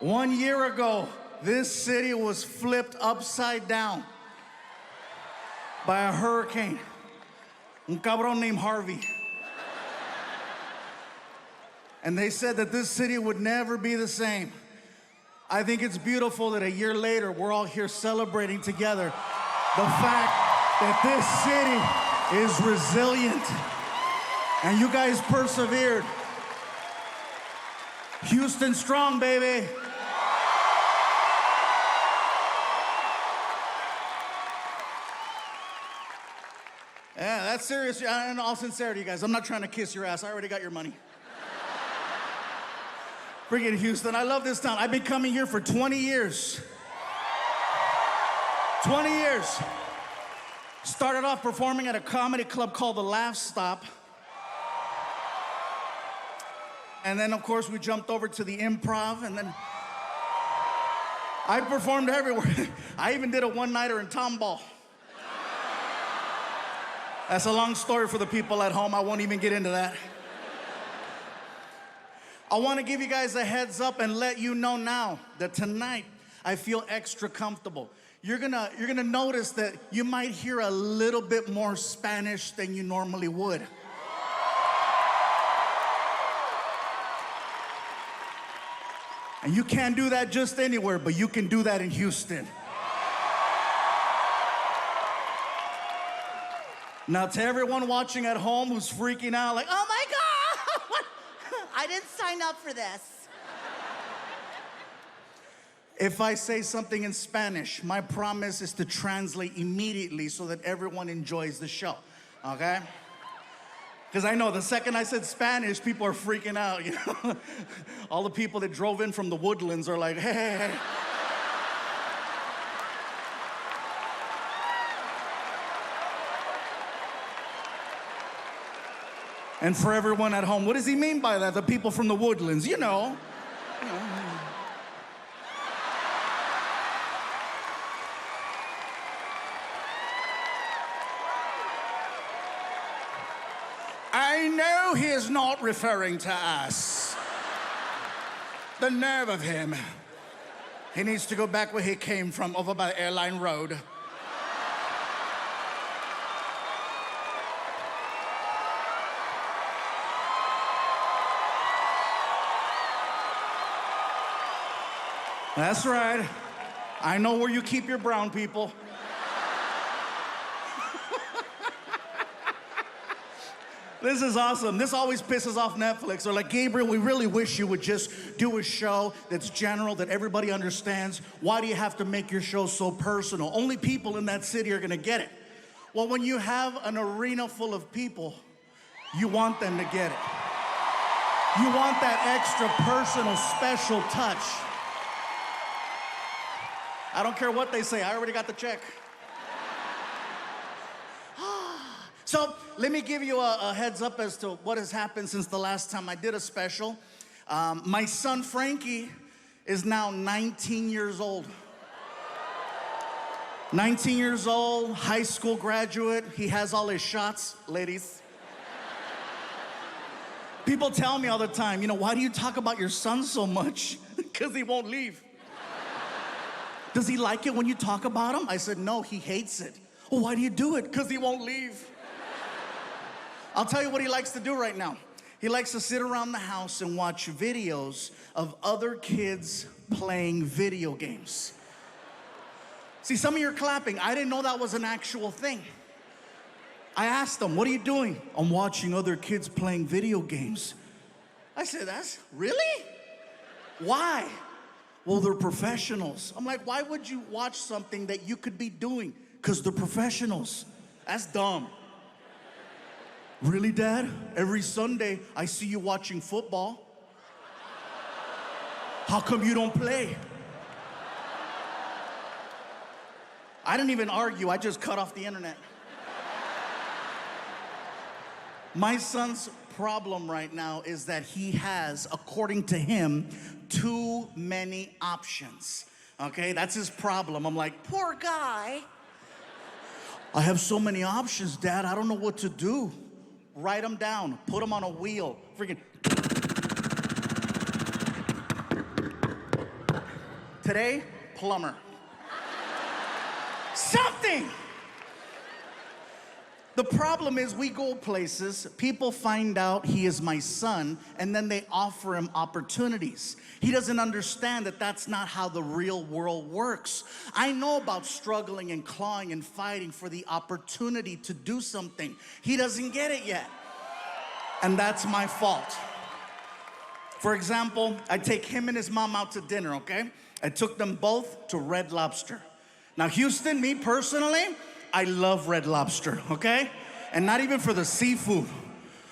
1 year ago, this city was flipped upside down by a hurricane. Un cabrón named Harvey. And they said that this city would never be the same. I think it's beautiful that a year later, we're all here celebrating together the fact that this city is resilient. And you guys persevered. Houston strong, baby. Yeah, that's serious. In all sincerity, guys, I'm not trying to kiss your ass. I already got your money. Friggin' Houston, I love this town. I've been coming here for 20 years. 20 years. Started off performing at a comedy club called The Laugh Stop. And then, of course, we jumped over to the Improv, and then I performed everywhere. I even did a one-nighter in Tomball. That's a long story for the people at home. I won't even get into that. I want to give you guys a heads up and let you know now that tonight I feel extra comfortable. You're gonna notice that you might hear a little bit more Spanish than you normally would. And you can't do that just anywhere, but you can do that in Houston. Now, to everyone watching at home who's freaking out like, oh my God, I didn't sign up for this. if I say something in Spanish, my promise is to translate immediately so that everyone enjoys the show, okay? Because I know the second I said Spanish, people are freaking out, you know? All the people that drove in from the Woodlands are like, hey. And for everyone at home, what does he mean by that? The people from the Woodlands, you know. I know he is not referring to us. The nerve of him. He needs to go back where he came from, over by the Airline Road. That's right. I know where you keep your brown people. This is awesome. This always pisses off Netflix. They're like, Gabriel, we really wish you would just do a show that's general, that everybody understands. Why do you have to make your show so personal? Only people in that city are gonna get it. Well, when you have an arena full of people, you want them to get it. You want that extra personal, special touch. I don't care what they say, I already got the check. So let me give you a heads up as to what has happened since the last time I did a special. My son Frankie is now 19 years old. 19 years old, high school graduate. He has all his shots, ladies. People tell me all the time, you know, why do you talk about your son so much? Because he won't leave. Does he like it when you talk about him? I said, no, he hates it. Well, why do you do it? Because he won't leave. I'll tell you what he likes to do right now. He likes to sit around the house and watch videos of other kids playing video games. See, some of you are clapping. I didn't know that was an actual thing. I asked him, what are you doing? I'm watching other kids playing video games. I said, that's really? Why? Well, they're professionals. I'm like, why would you watch something that you could be doing? Because they're professionals. That's dumb. Really, Dad? Every Sunday, I see you watching football. How come you don't play? I didn't even argue. I just cut off the internet. My son's problem right now is that he has, according to him, too many options. Okay, that's his problem. I'm like, poor guy. I have so many options, Dad. I don't know what to do. Write them down. Put them on a wheel. Freaking. Today, plumber. Something! The problem is we go places, people find out he is my son, and then they offer him opportunities. He doesn't understand that that's not how the real world works. I know about struggling and clawing and fighting for the opportunity to do something. He doesn't get it yet. And that's my fault. For example, I take him and his mom out to dinner, okay? I took them both to Red Lobster. Now, Houston, me personally, I love Red Lobster, okay? And not even for the seafood.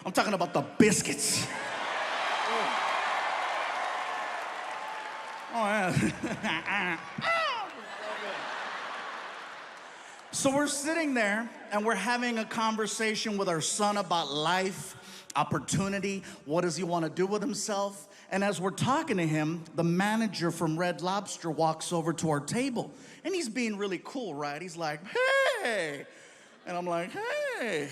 I'm talking about the biscuits. Oh, yeah. So we're sitting there and we're having a conversation with our son about life, opportunity, what does he want to do with himself? And as we're talking to him, the manager from Red Lobster walks over to our table. And he's being really cool, right? He's like, hey. And I'm like, hey.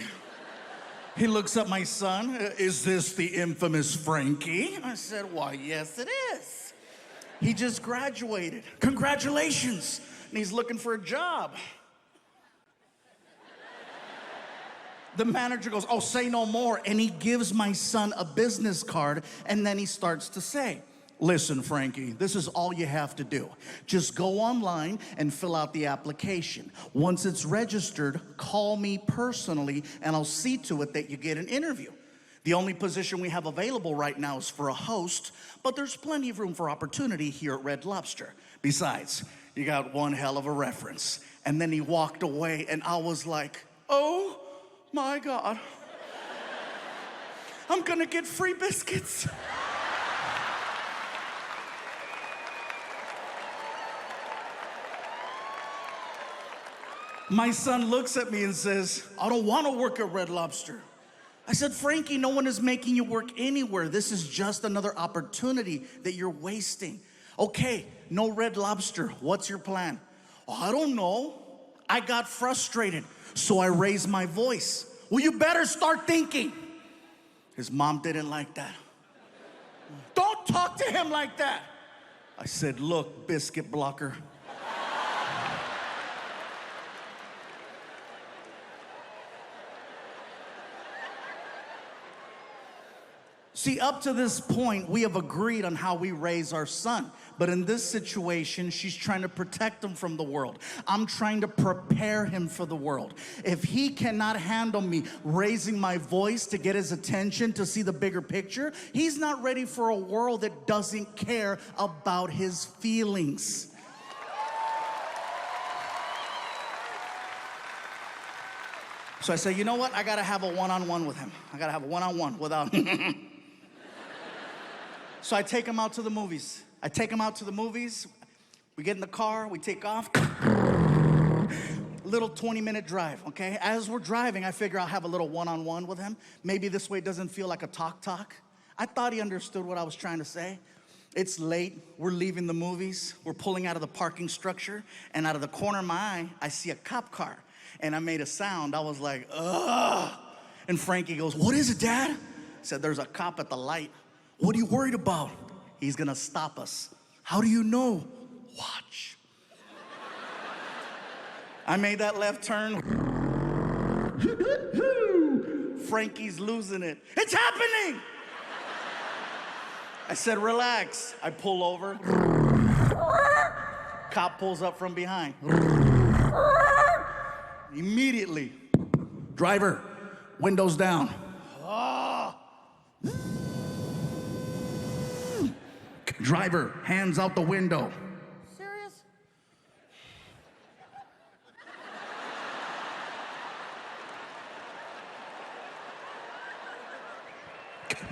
He looks at my son. Is this the infamous Frankie? I said, why, yes, it is. He just graduated. Congratulations. And he's looking for a job. The manager goes, oh, say no more. And he gives my son a business card. And then he starts to say, listen, Frankie, this is all you have to do. Just go online and fill out the application. Once it's registered, call me personally, and I'll see to it that you get an interview. The only position we have available right now is for a host, but there's plenty of room for opportunity here at Red Lobster. Besides, you got one hell of a reference. And then he walked away, and I was like, oh my God. I'm gonna get free biscuits. My son looks at me and says, I don't want to work at Red Lobster. I said, Frankie, no one is making you work anywhere. This is just another opportunity that you're wasting. Okay, no Red Lobster. What's your plan? Oh, I don't know. I got frustrated, so I raised my voice. Well, you better start thinking. His mom didn't like that. Don't talk to him like that. I said, look, biscuit blocker. See, up to this point, we have agreed on how we raise our son. But in this situation, she's trying to protect him from the world. I'm trying to prepare him for the world. If he cannot handle me raising my voice to get his attention, to see the bigger picture, he's not ready for a world that doesn't care about his feelings. So I say, you know what? I gotta have a one-on-one with him. I gotta have a one-on-one without... So I take him out to the movies. We get in the car, we take off. Little 20-minute drive, okay? As we're driving, I figure I'll have a little one-on-one with him. Maybe this way it doesn't feel like a talk. I thought he understood what I was trying to say. It's late, we're leaving the movies. We're pulling out of the parking structure, and out of the corner of my eye, I see a cop car. And I made a sound. I was like, ugh. And Frankie goes, what is it, Dad? I said, there's a cop at the light. What are you worried about? He's gonna stop us. How do you know? Watch. I made that left turn. Frankie's losing it. It's happening! I said, relax. I pull over. Cop pulls up from behind. Immediately, driver, windows down. Driver, hands out the window. Serious?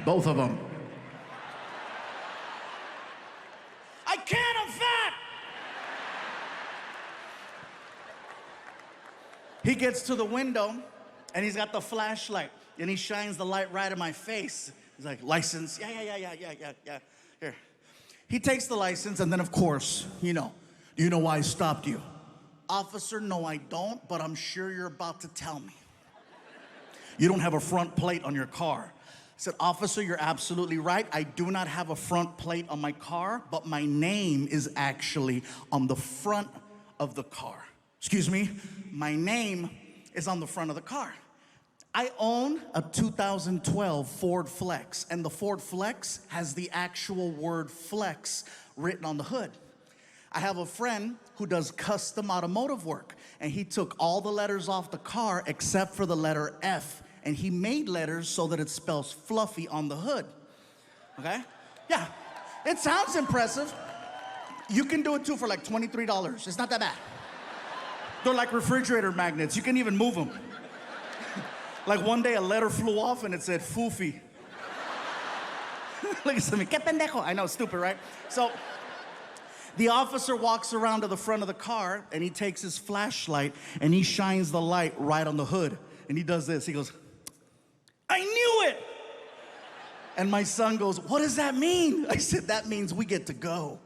Both of them. I can't, I'm fat! He gets to the window, and he's got the flashlight, and he shines the light right in my face. He's like, license? Yeah. Here. He takes the license, and then, of course, do you know why I stopped you? Officer, no, I don't, but I'm sure you're about to tell me. You don't have a front plate on your car. said, "Officer, you're absolutely right. I do not have a front plate on my car, but my name is actually on the front of the car." Excuse me, my name is on the front of the car. I own a 2012 Ford Flex, and the Ford Flex has the actual word flex written on the hood. I have a friend who does custom automotive work, and he took all the letters off the car except for the letter F, and he made letters so that it spells fluffy on the hood. Okay? Yeah, it sounds impressive. You can do it too for like $23. It's not that bad. They're like refrigerator magnets. You can even move them. Like one day a letter flew off and it said Fufi. Look at me, que pendejo. I know, stupid, right? So the officer walks around to the front of the car and he takes his flashlight and he shines the light right on the hood. And he does this, he goes, "I knew it!" And my son goes, "What does that mean?" I said, "That means we get to go."